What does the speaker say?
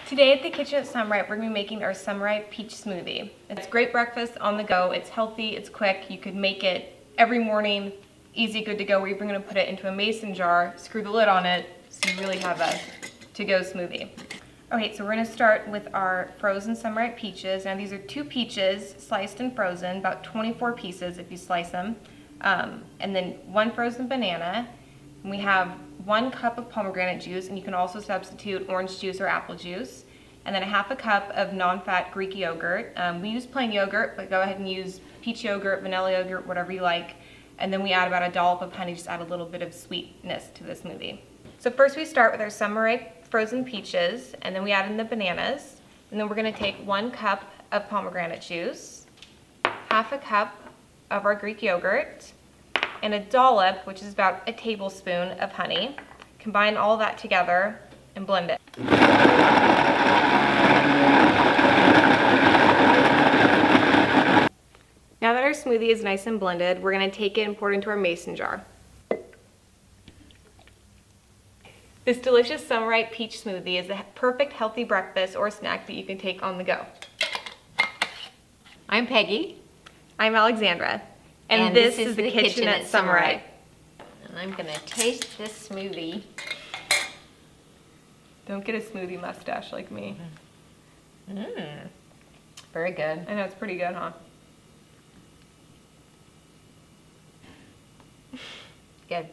Today at the kitchen at Sunripe, we're going to be making our Sunripe peach smoothie. It's great breakfast on the go, it's healthy, it's quick, you could make it every morning, easy, good to go. We're even going to put it into a mason jar, screw the lid on it, so you really have a to-go smoothie. Okay, so we're going to start with our frozen Sunripe peaches. Now these are 2 peaches, sliced and frozen, about 24 pieces if you slice them, and then 1 frozen banana. And we have 1 cup of pomegranate juice, and you can also substitute orange juice or apple juice, and then a half a cup of non-fat Greek yogurt. We use plain yogurt, but go ahead and use peach yogurt, vanilla yogurt, whatever you like. And then we add about a dollop of honey, just add a little bit of sweetness to the smoothie. So first we start with our Sunripe frozen peaches, and then we add in the bananas, and then we're going to take 1 cup of pomegranate juice, half a cup of our Greek yogurt, and a dollop, which is about a tablespoon of honey. Combine all that together and blend it. Now that our smoothie is nice and blended, we're going to take it and pour it into our mason jar. This delicious Sunripe peach smoothie is a perfect healthy breakfast or snack that you can take on the go. I'm Peggy. I'm Alexandra. And this is the kitchen at Sunripe. And I'm going to taste this smoothie. Don't get a smoothie mustache like me. Very good. I know, it's pretty good, huh? Good.